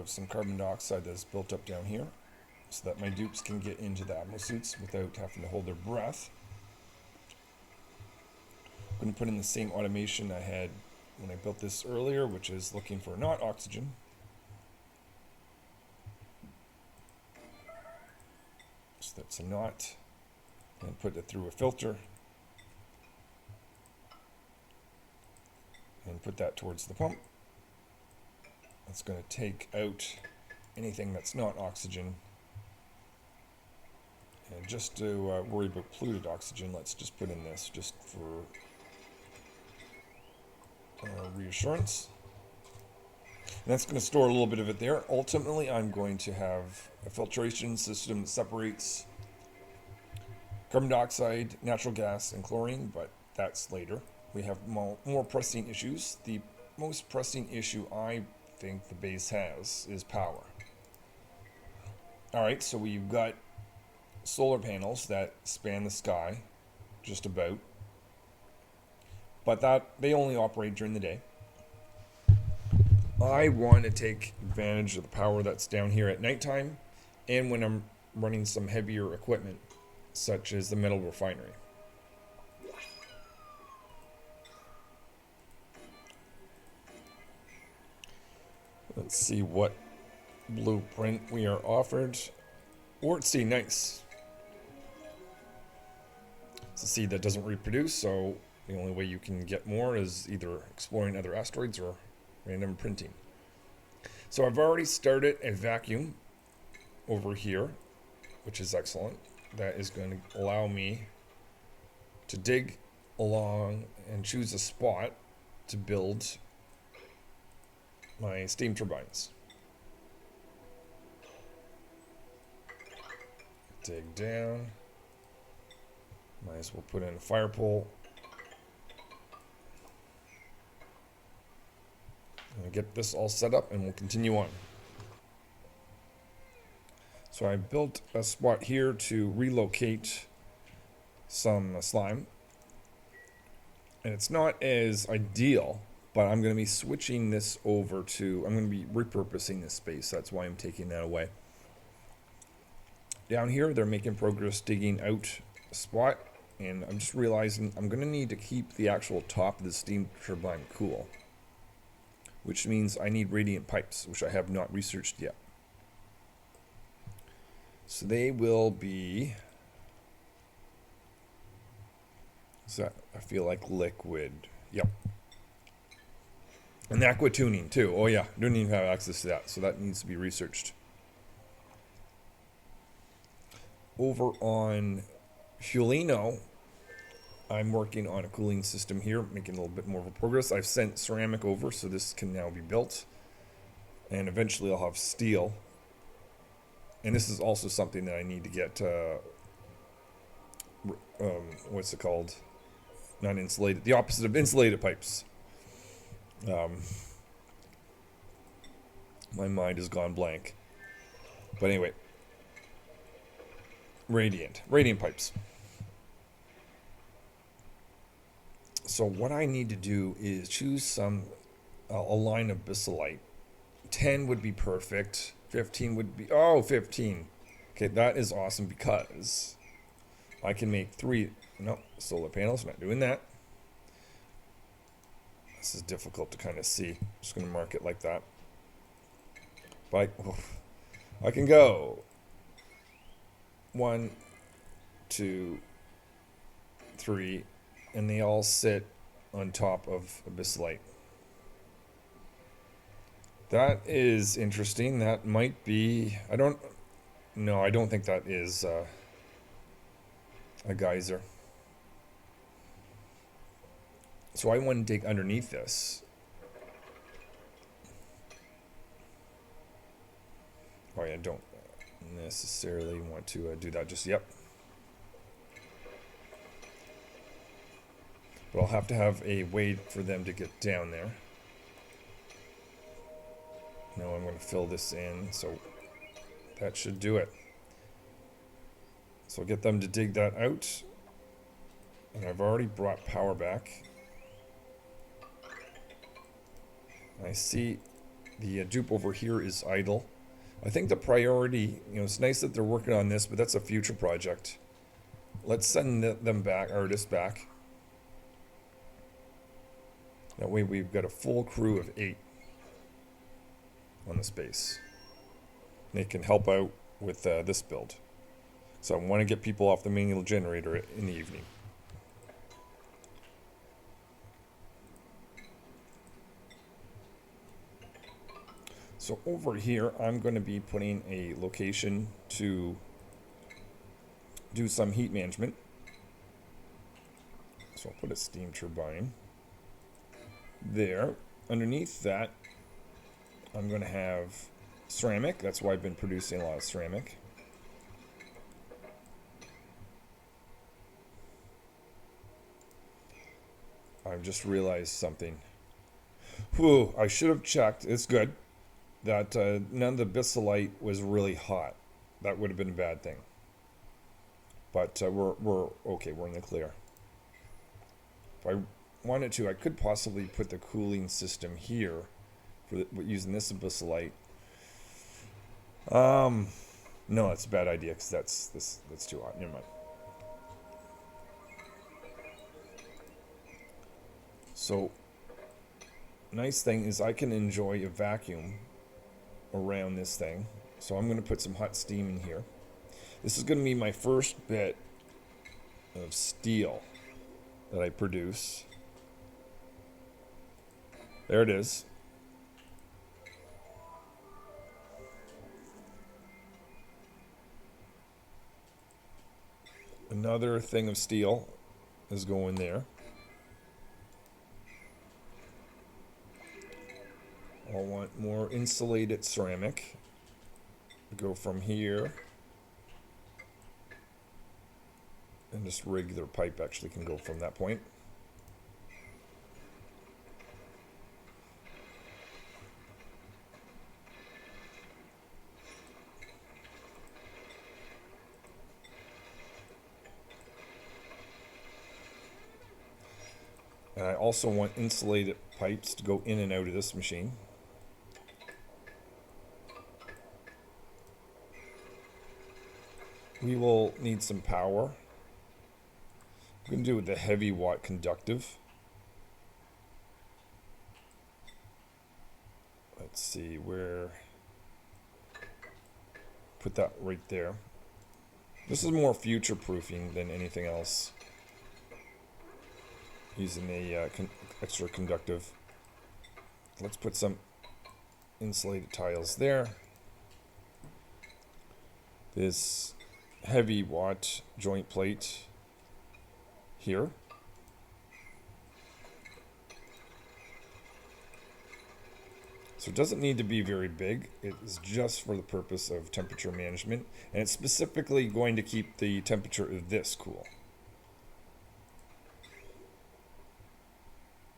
have some carbon dioxide that's built up down here so that my dupes can get into the Atmo suits without having to hold their breath. I'm going to put in the same automation I had when I built this earlier, which is looking for not oxygen. So that's a knot. And put it through a filter. And put that towards the pump. That's going to take out anything that's not oxygen. And just to worry about polluted oxygen, let's just put in this just for reassurance. And that's going to store a little bit of it there. Ultimately, I'm going to have a filtration system that separates carbon dioxide, natural gas, and chlorine, but that's later. We have more pressing issues. The most pressing issue I think the base has is power. Alright, so we've got solar panels that span the sky, just about. But they only operate during the day. I want to take advantage of the power that's down here at nighttime and when I'm running some heavier equipment, such as the metal refinery. Let's see what blueprint we are offered. Or see, nice. It's a seed that doesn't reproduce, so the only way you can get more is either exploring other asteroids or random printing. So I've already started a vacuum over here, which is excellent. That is going to allow me to dig along and choose a spot to build my steam turbines. Dig down. Might as well put in a fire pole. And get this all set up and we'll continue on. So I built a spot here to relocate some slime. And it's not as ideal, but I'm going to be switching this over to, I'm going to be repurposing this space. That's why I'm taking that away. Down here, they're making progress digging out a spot. And I'm just realizing I'm going to need to keep the actual top of the steam turbine cool. Which means I need radiant pipes, which I have not researched yet. So they will be, is that, I feel like liquid. Yep. And aqua tuning too. Oh yeah, don't even have access to that, so that needs to be researched. Over on Fulino, I'm working on a cooling system here, making a little bit more of a progress. I've sent ceramic over, so this can now be built. And eventually I'll have steel. And this is also something that I need to get, what's it called? Not insulated, the opposite of insulated pipes. My mind has gone blank. But anyway. Radiant pipes. So what I need to do is choose some, a line of bisylite. 10 would be perfect. 15 would be, 15. Okay, that is awesome because I can make 3, no, solar panels, not doing that. This is difficult to kind of see. I'm just going to mark it like that. But I can go 1, 2, 3, and they all sit on top of abyssalite. That is interesting. That might be, I don't think that is a geyser. So I want to dig underneath this. Oh yeah, I don't necessarily want to do that just yet. But I'll have to have a way for them to get down there. Now I'm going to fill this in, so that should do it. So I'll get them to dig that out. And I've already brought power back. I see The dupe over here is idle. I think the priority, it's nice that they're working on this, but that's a future project. Let's send them back, artists back. That way we've got a full crew of 8 on the space. They can help out with this build. So I want to get people off the manual generator in the evening. So over here, I'm going to be putting a location to do some heat management. So I'll put a steam turbine there. Underneath that, I'm going to have ceramic. That's why I've been producing a lot of ceramic. I've just realized something. Whew, I should have checked. It's good that none of the bissolite was really hot. That would have been a bad thing. But we're okay. We're in the clear. If I wanted to, I could possibly put the cooling system here for using this bissolite. No, that's a bad idea because that's too hot. Never mind. So, nice thing is I can enjoy a vacuum around this thing. So I'm going to put some hot steam in here. This is going to be my first bit of steel that I produce. There it is. Another thing of steel is going there. I'll want more insulated ceramic. Go from here. And just regular pipe actually can go from that point. And I also want insulated pipes to go in and out of this machine. We will need some power. I'm going to do it with the heavy watt conductive. Let's see where. Put that right there. This is more future proofing than anything else. Using a extra conductive. Let's put some insulated tiles there. This heavy watt joint plate here. So it doesn't need to be very big. It is just for the purpose of temperature management, and it's specifically going to keep the temperature of this cool.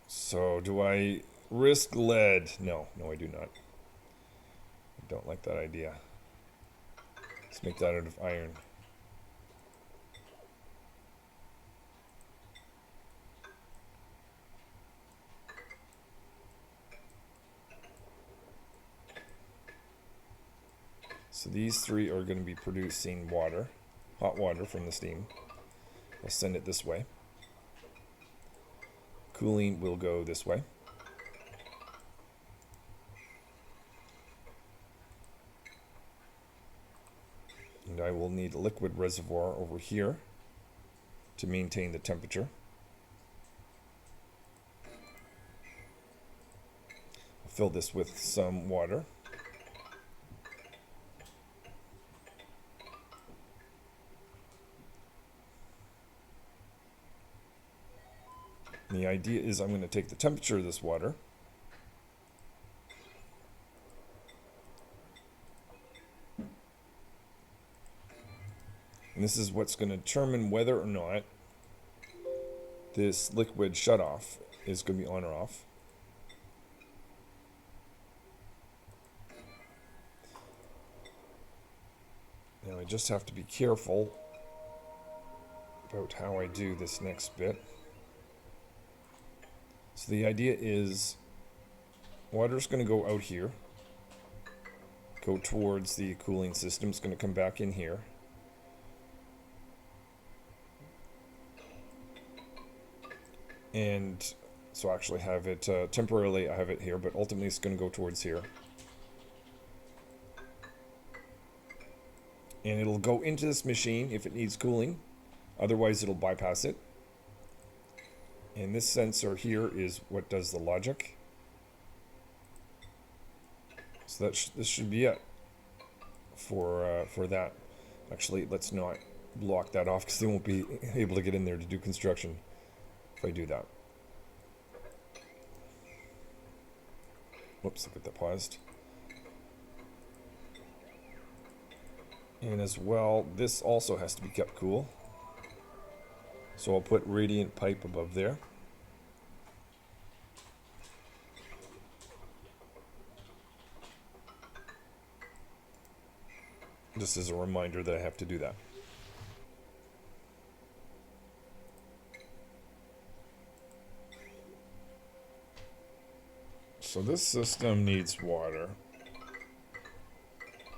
So do I risk lead? No, I do not. I don't like that idea. Let's make that out of iron. So these 3 are going to be producing water, hot water from the steam. I'll send it this way. Cooling will go this way. And I will need a liquid reservoir over here to maintain the temperature. I'll fill this with some water. And the idea is I'm going to take the temperature of this water and this is what's going to determine whether or not this liquid shutoff is going to be on or off. Now I just have to be careful about how I do this next bit. So the idea is water's going to go out here go towards the cooling system. It's going to come back in here. And so I actually have it, temporarily I have it here, but ultimately it's going to go towards here. And it'll go into this machine if it needs cooling. Otherwise it'll bypass it. And this sensor here is what does the logic. So this should be it for that. Actually, let's not block that off because they won't be able to get in there to do construction if I do that. Whoops, look at that paused. And as well, this also has to be kept cool. So I'll put radiant pipe above there. Just as a reminder that I have to do that. So this system needs water.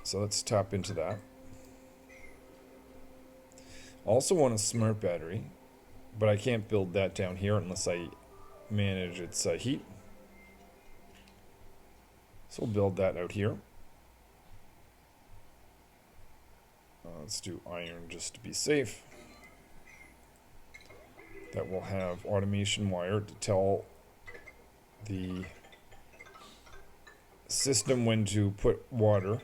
So let's tap into that. Also want a smart battery, but I can't build that down here unless I manage its heat. So we'll build that out here. Let's do iron just to be safe. That will have automation wire to tell the system when to put water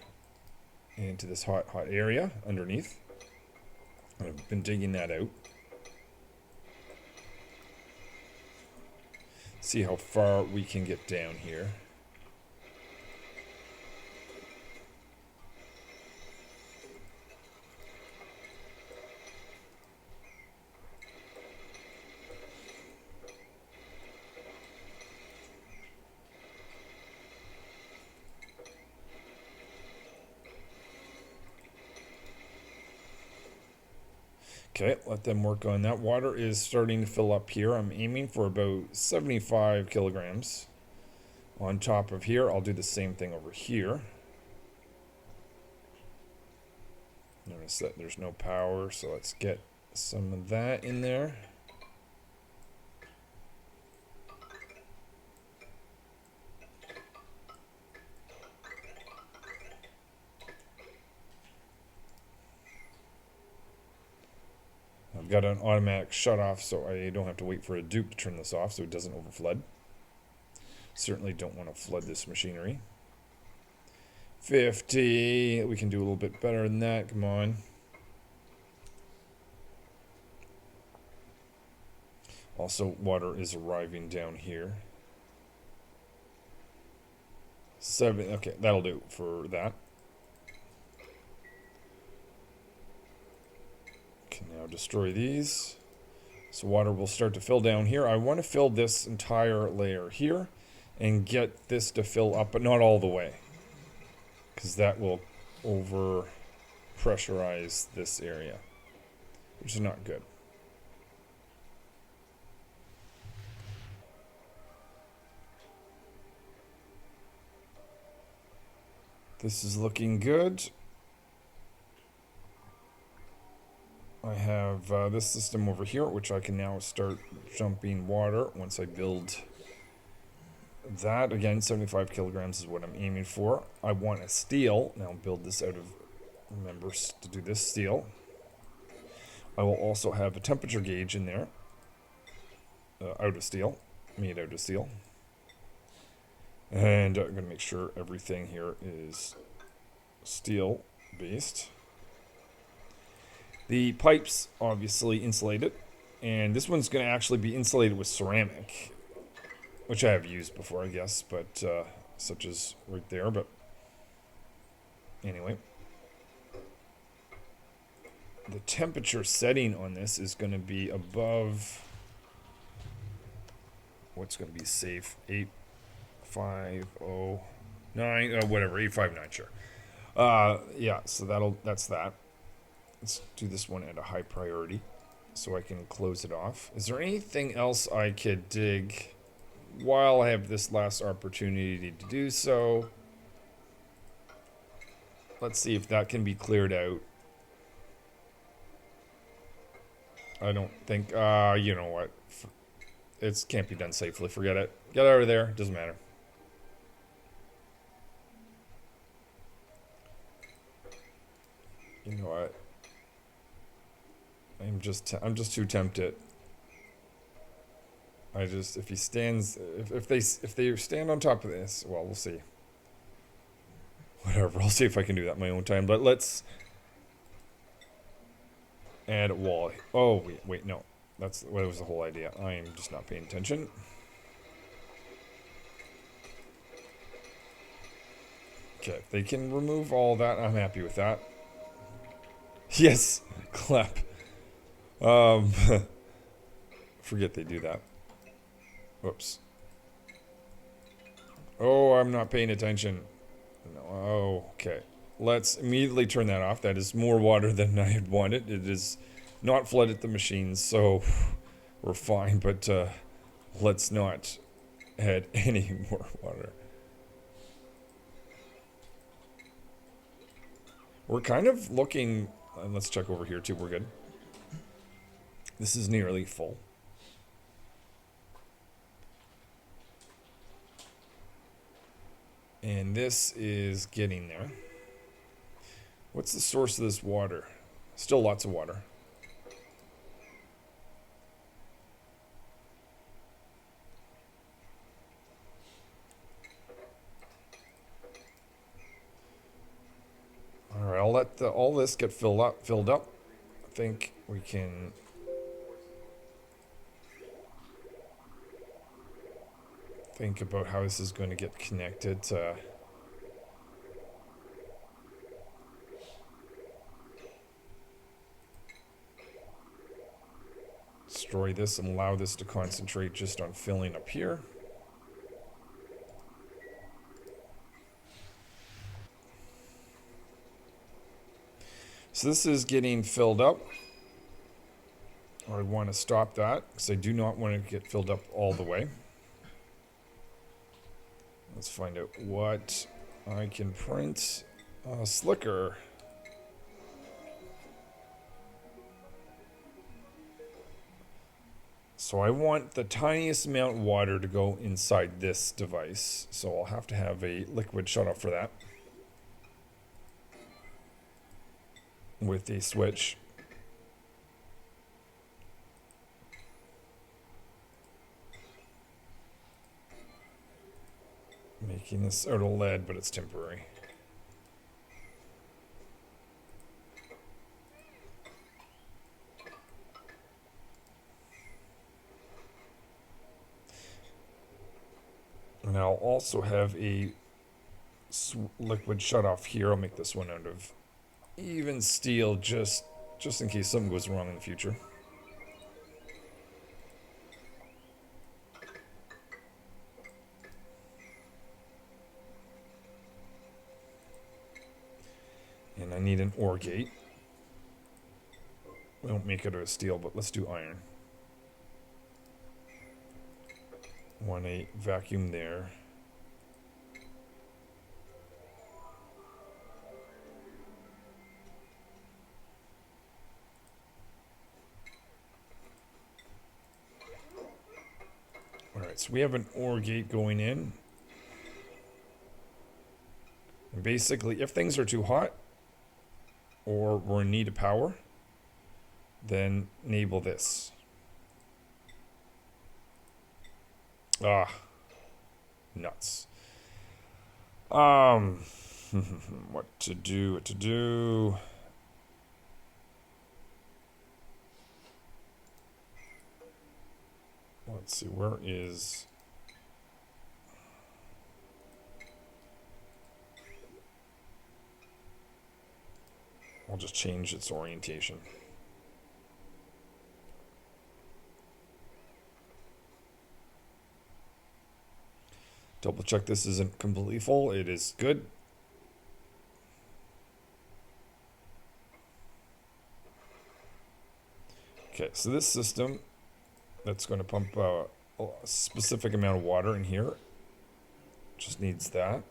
into this hot area underneath. I've been digging that out. See how far we can get down here. Okay, let them work on that. Water is starting to fill up here. I'm aiming for about 75 kilograms. On top of here, I'll do the same thing over here. Notice that there's no power, so let's get some of that in there. I've got an automatic shut off, so I don't have to wait for a Duke to turn this off so it doesn't overflood. Certainly don't want to flood this machinery. 50. We can do a little bit better than that. Come on. Also, water is arriving down here. 7. Okay, that'll do for that. Can now destroy these. So water will start to fill down here. I want to fill this entire layer here and get this to fill up, but not all the way, because that will over pressurize this area, which is not good. This is looking good. I have this system over here, which I can now start jumping water once I build that. Again, 75 kilograms is what I'm aiming for. I want a steel. Now build this out of, remember to do this steel. I will also have a temperature gauge in there, out of steel, made out of steel. And I'm going to make sure everything here is steel based. The pipes obviously insulated, and this one's going to actually be insulated with ceramic, which I have used before, I guess, but such as right there. But anyway, the temperature setting on this is going to be above what's going to be safe, 8509, whatever, 859, sure. Yeah, so that's that. Let's do this one at a high priority so I can close it off. Is there anything else I could dig while I have this last opportunity to do so? Let's see if that can be cleared out. I don't think, you know what? It can't be done safely. Forget it. Get out of there. Doesn't matter. You know what? I'm just too tempted. If he stands, if they stand on top of this, well, we'll see. Whatever. I'll see if I can do that in my own time. But let's add a wall. Oh wait, no. That was the whole idea. I'm just not paying attention. Okay, if they can remove all that, I'm happy with that. Yes, clap. Forget they do that. Whoops. Oh, I'm not paying attention. No. Oh, okay. Let's immediately turn that off. That is more water than I had wanted. It is not flooded the machines, so we're fine. But let's not add any more water. We're kind of looking... And let's check over here too. We're good. This is nearly full. And this is getting there. What's the source of this water? Still lots of water. Alright, I'll let all this get filled up. I think we can... think about how this is going to get connected to... destroy this and allow this to concentrate just on filling up here. So this is getting filled up. I want to stop that because I do not want to get filled up all the way. Let's find out what I can print. Slicker. So I want the tiniest amount of water to go inside this device. So I'll have to have a liquid shutoff for that. With a switch. Making this out of lead, but it's temporary. And I'll also have a liquid shutoff here. I'll make this one out of even steel, just in case something goes wrong in the future. And I need an ore gate. We don't make it out of steel, but let's do iron. Want a vacuum there. Alright, so we have an ore gate going in. And basically, if things are too hot, or we're in need of power, then enable this. Ah, nuts. What to do. Let's see, where is... I'll just change its orientation. Double check this isn't completely full. It is good. Okay, so this system that's going to pump a specific amount of water in here just needs that.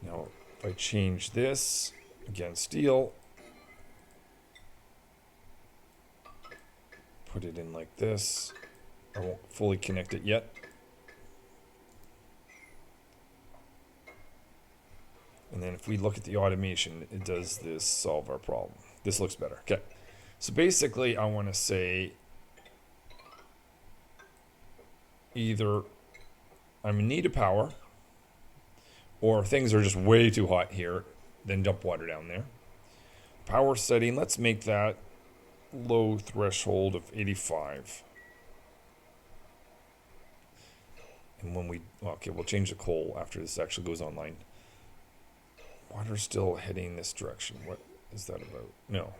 Now, If I change this, again, steel, put it in like this. I won't fully connect it yet. And then if we look at the automation, it does this solve our problem. This looks better. Okay. So basically, I want to say either I'm in need of power, or things are just way too hot here, then dump water down there. Power setting, let's make that low threshold of 85. And when we, okay, we'll change the coal after this actually goes online. Water's still heading this direction. What is that about? No.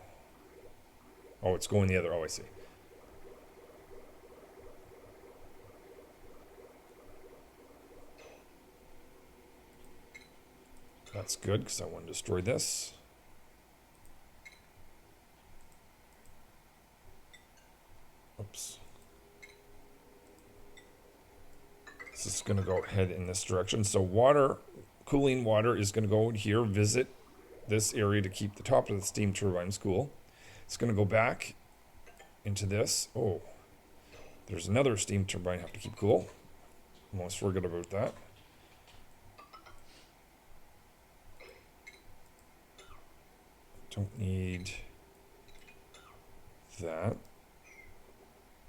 Oh, it's going the other, oh, I see. That's good, because I want to destroy this. Oops. This is going to go head in this direction. So water, cooling water is going to go here, visit this area to keep the top of the steam turbines cool. It's going to go back into this. Oh, there's another steam turbine I have to keep cool. Almost forgot about that. Don't need that.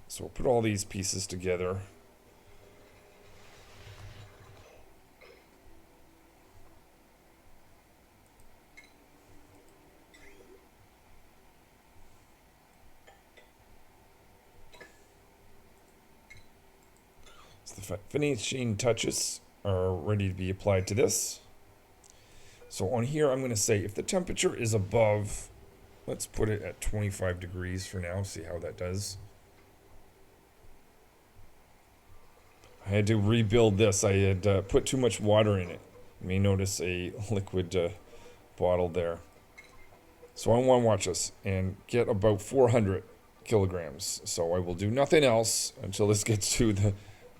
So we'll put all these pieces together. So the finishing touches are ready to be applied to this. So on here, I'm going to say if the temperature is above, let's put it at 25 degrees for now, see how that does. I had to rebuild this. I had put too much water in it. You may notice a liquid bottle there. So I want to watch this and get about 400 kilograms. So I will do nothing else until this gets to the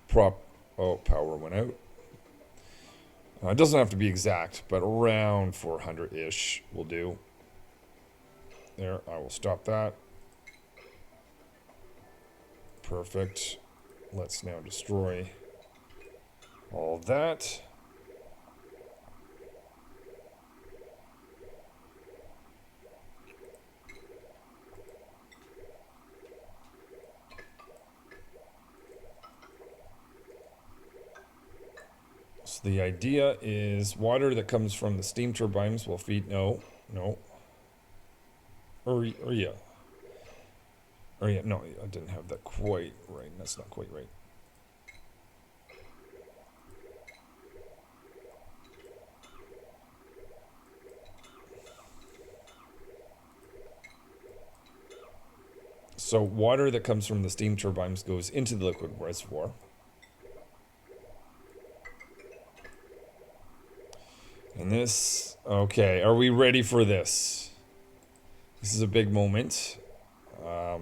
prop. Oh, power went out. It doesn't have to be exact, but around 400-ish will do. There, I will stop that. Perfect. Let's now destroy all of that. So the idea is water that comes from the steam turbines will feed, no. Or yeah. Or yeah, no, I didn't have that quite right. That's not quite right. So water that comes from the steam turbines goes into the liquid reservoir. And this, okay, are we ready for this? This is a big moment. The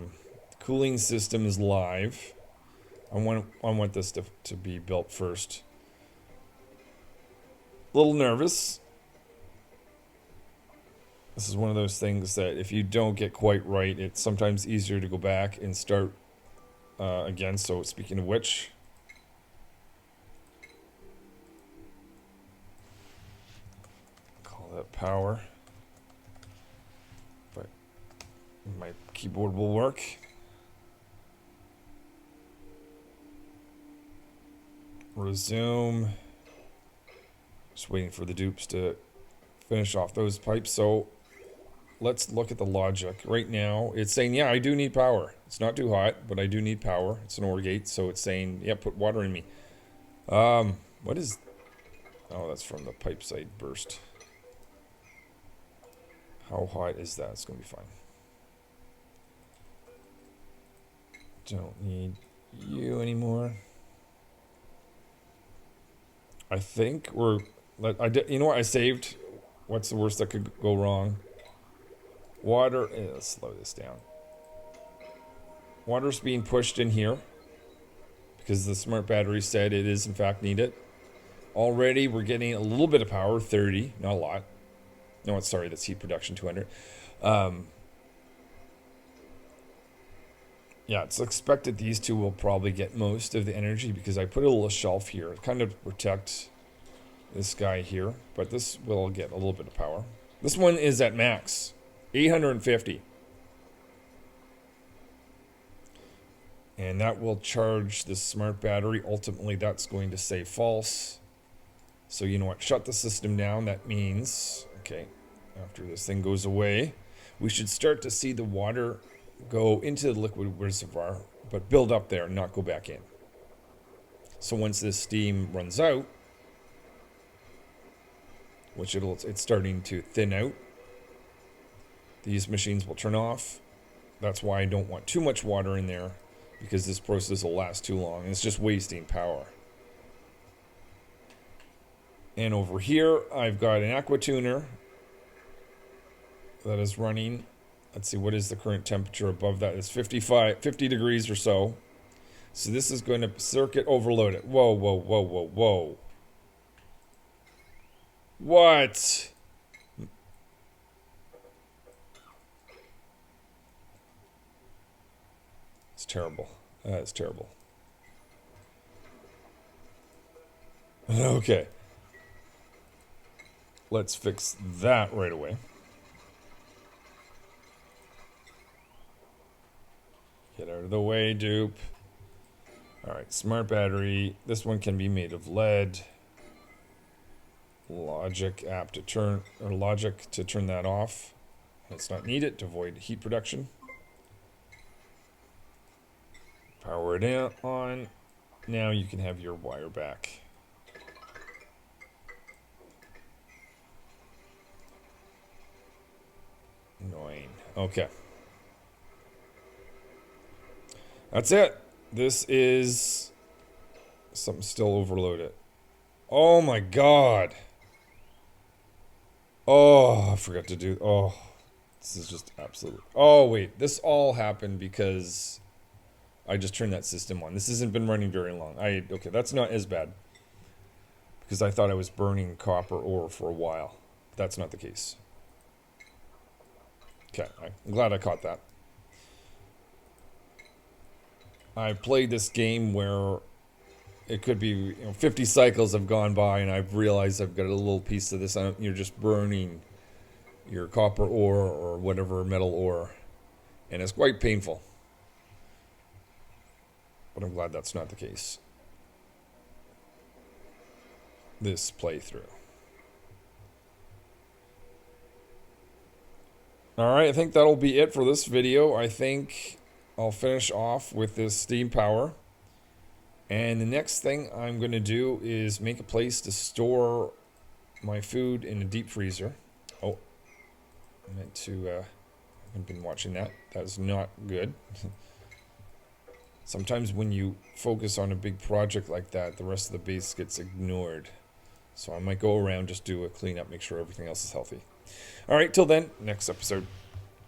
cooling system is live. I want this to be built first. A little nervous. This is one of those things that if you don't get quite right, it's sometimes easier to go back and start again. So speaking of which, call that power. But my keyboard will work. Resume. Just waiting for the dupes to finish off those pipes. So let's look at the logic. Right now, it's saying, yeah, I do need power. It's not too hot, but I do need power. It's an OR gate, so it's saying, yeah, put water in me. What is... Oh, that's from the pipe side burst. How hot is that? It's going to be fine. Don't need you anymore. I think we're... you know what I saved? What's the worst that could go wrong? Water, let's slow this down. Water's being pushed in here because the smart battery said it is in fact needed. Already we're getting a little bit of power, 30, not a lot. No, it's sorry, that's heat production, 200. Yeah, it's expected these two will probably get most of the energy because I put a little shelf here to kind of protect this guy here, but this will get a little bit of power. This one is at max, 850. And that will charge the smart battery. Ultimately, that's going to say false. So you know what? Shut the system down. That means, okay, after this thing goes away, we should start to see the water go into the liquid reservoir, but build up there and not go back in. So once this steam runs out, which it's starting to thin out, these machines will turn off. That's why I don't want too much water in there, because this process will last too long. It's just wasting power. And over here, I've got an aqua tuner that is running. Let's see, what is the current temperature above that? It's 50 degrees or so. So this is going to circuit overload it. Whoa, whoa, whoa, whoa, whoa. What? It's terrible. It's terrible. Okay. Let's fix that right away. Get out of the way, dupe. Alright, smart battery. This one can be made of lead. Logic to turn that off. Let's not need it to avoid heat production. Power it on. Now you can have your wire back. Annoying. Okay. That's it. This is something still overloaded. Oh my god. Oh, I forgot to do. Oh, this is just absolute. Oh, wait. This all happened because I just turned that system on. This hasn't been running very long. Okay, that's not as bad. Because I thought I was burning copper ore for a while. That's not the case. Okay, I'm glad I caught that. I played this game where it could be 50 cycles have gone by and I've realized I've got a little piece of this. You're just burning your copper ore or whatever metal ore. And it's quite painful. But I'm glad that's not the case. This playthrough. Alright, I think that'll be it for this video. I think I'll finish off with this steam power. And the next thing I'm going to do is make a place to store my food in a deep freezer. Oh, I meant to, I've been watching that. That is not good. Sometimes when you focus on a big project like that, the rest of the base gets ignored. So I might go around, just do a cleanup, make sure everything else is healthy. Alright, till then, next episode.